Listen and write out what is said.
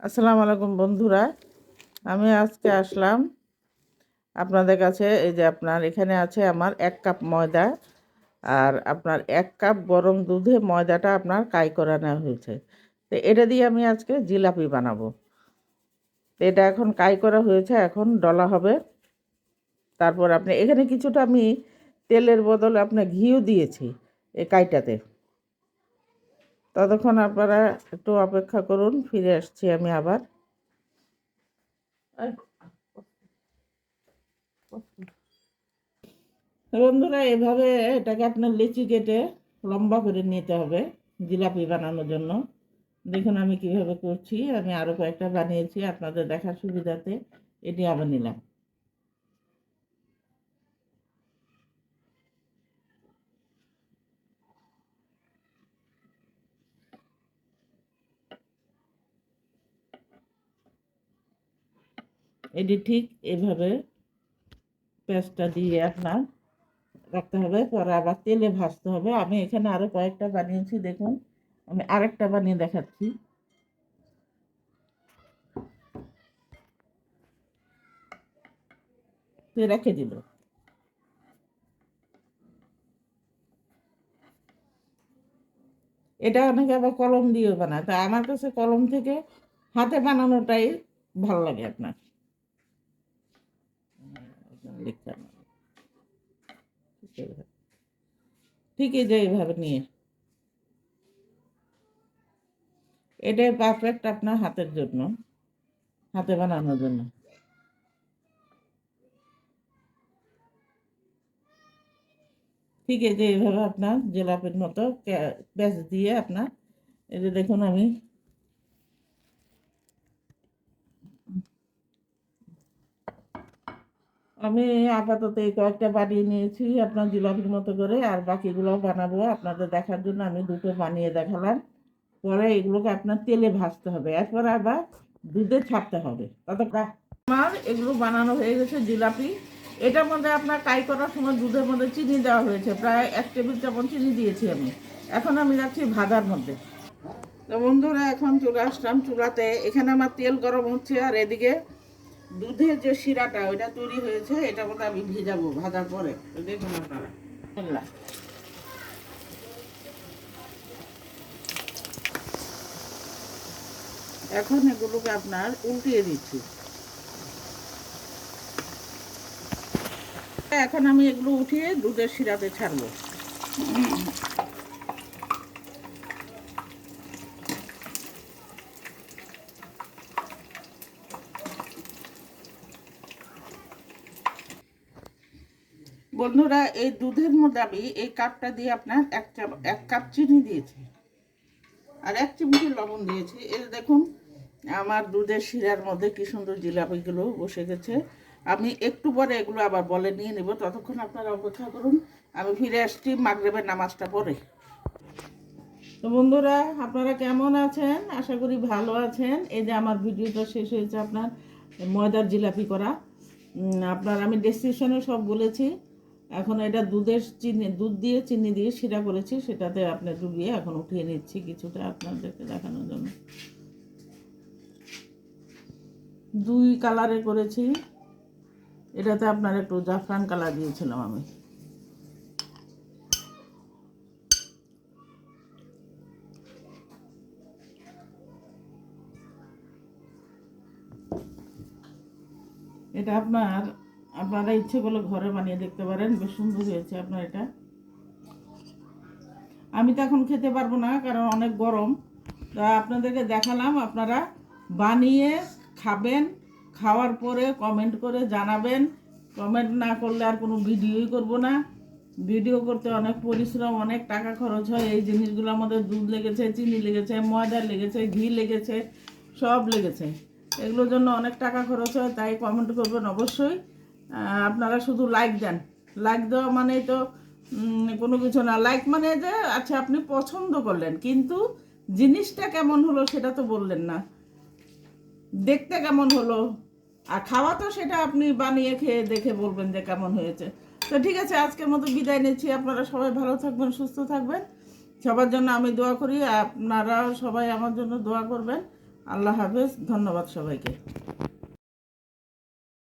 আসসালামু আলাইকুম বন্ধুরা, আমি আজকে আসলাম আপনাদের কাছে। এই যে আপনার এখানে আছে আমার 1 কাপ ময়দা, আর আপনার 1 কাপ গরম দুধে ময়দাটা আপনার কাই করে নেওয়া হয়েছে। তো এটা দিয়ে আমি আজকে জিলাপি বানাবো। তো এটা এখন কাই করা হয়েছে, এখন ডলা হবে। তারপর আপনি এখানে কিছুটা আমি তেলের বদলে আপনার ঘিও দিয়েছি এই কাইটাতে। ততক্ষণ আপনারা একটু অপেক্ষা করুন, ফিরে আসছি আমি আবার। বন্ধুরা, এভাবে এটাকে আপনার লিচি কেটে লম্বা করে নিতে হবে জিলাপি বানানোর জন্য। দেখুন আমি কিভাবে করছি, আমি আরো কয়েকটা বানিয়েছি আপনাদের দেখার সুবিধাতে এটি আবার নিলাম। এটি ঠিক এভাবে পেঁয়াজটা দিয়ে আপনার রাখতে হবে, পরে আবার তেলে ভাজতে হবে। আমি এখানে আরো কয়েকটা বানিয়েছি, দেখুন আমি আরেকটা বানিয়ে দেখাচ্ছি। রেখে দিল। এটা অনেকে আবার কলম দিয়েও বানায়, তা আমার কাছে কলম থেকে হাতে বানানোটাই ভালো লাগে আপনার। ঠিক এই যে এইভাবে নিয়ে, এটাই পারফেক্ট আপনার হাতের জন্য, হাতে বানানোর জন্য। ঠিক এই যে এইভাবে আপনার জিলাপির মতো পেঁয়াজ দিয়ে আপনার, এই যে দেখুন আমি আপাতত এই কয়েকটা বানিয়ে নিয়েছি আপনার জিলাপির মতো করে, আর বাকিগুলোও বানাবো আপনাদের দেখার জন্য। আমি দুটো বানিয়ে দেখালাম। পরে এগুলোকে আপনার তেলে ভাজতে হবে, এরপর আবার দুধে ছাড়তে হবে। ততক্ষণ আমার এগুলো বানানো হয়ে গেছে জিলাপি। এটার মধ্যে আপনার কাই করার সময় দুধের মধ্যে চিনি দেওয়া হয়েছে, প্রায় 1 টেবিল চামচ চিনি দিয়েছি আমি। এখন আমি যাচ্ছি ভাজার মধ্যে। তো বন্ধুরা, এখন চলে আসলাম চুলাতে। এখানে আমার তেল গরম হচ্ছে, আর এদিকে দুধের যে শিরাটা ওইটা তৈরি হয়েছে, এটার মধ্যে আমি ভিজাবো ভাজার পরে। দেখুন আপনারা, এখন এগুলোকে আপনার উল্টিয়ে দিচ্ছি। এখন আমি এগুলো উঠিয়ে দুধের শিরাতে ছাড়বো। বন্ধুরা, এই দুধের মধ্যে আমি এই কাপটা দিয়ে আপনার 1 কাপ চিনি দিয়েছি, আর 1 চিমটি লবণ দিয়েছি। এই দেখুন আমার দুধের শিরার মধ্যে কি সুন্দর জিলাপিগুলো বসে গেছে। আমি একটু পরে এগুলো আবার বলে নিয়ে নেব, ততক্ষণ আপনারা অপেক্ষা করুন। আমি ফিরে আসছি মাগরিবের নামাজটা পড়ে। তো বন্ধুরা, আপনারা কেমন আছেন? আশা করি ভালো আছেন। এই যে আমার ভিডিওটা শেষ হয়েছে আপনার ময়দার জিলাপি করা। আপনার আমি ডেসক্রিপশনে সব বলেছি। এখন এটা দুধ দিয়ে চিনি দিয়ে শিরা করেছি, সেটাতে আপনি ডুবিয়ে এখন উঠিয়ে নিচ্ছি কিছুটা আপনাদেরকে দেখানোর জন্য। 2 কালারে করেছি। এটাতে আপনার একটু জাফরান কালার দিয়েছিলাম আমি। এটা আপনারা ইচ্ছে করলে ঘরে বানিয়ে দেখতে পারেন, বেশ সুন্দর হয়েছে আপনার এটা। আমি তো এখন খেতে পারবো না, কারণ অনেক গরম। তা আপনাদেরকে দেখালাম, আপনারা বানিয়ে খাবেন। খাওয়ার পরে কমেন্ট করে জানাবেন। কমেন্ট না করলে আর কোনো ভিডিওই করব না। ভিডিও করতে অনেক পরিশ্রম, অনেক টাকা খরচ হয়। এই জিনিসগুলো আমাদের দুধ লেগেছে, চিনি লেগেছে, ময়দা লেগেছে, ঘি লেগেছে, সব লেগেছে। এগুলোর জন্য অনেক টাকা খরচ হয়, তাই কমেন্ট করবেন অবশ্যই। আপনারা শুধু লাইক দেন। লাইক দেওয়া মানেই তো কোনো কিছু না। লাইক মানে যে আচ্ছা আপনি পছন্দ করলেন, কিন্তু জিনিসটা কেমন হলো সেটা তো বললেন না, দেখতে কেমন হলো। আর খাওয়া তো সেটা আপনি বানিয়ে খেয়ে দেখে বলবেন যে কেমন হয়েছে। তো ঠিক আছে, আজকের মতো বিদায় নিচ্ছি। আপনারা সবাই ভালো থাকবেন, সুস্থ থাকবেন। সবার জন্য আমি দোয়া করি, আপনারাও সবাই আমার জন্য দোয়া করবেন। আল্লাহ হাফেজ, ধন্যবাদ সবাইকে।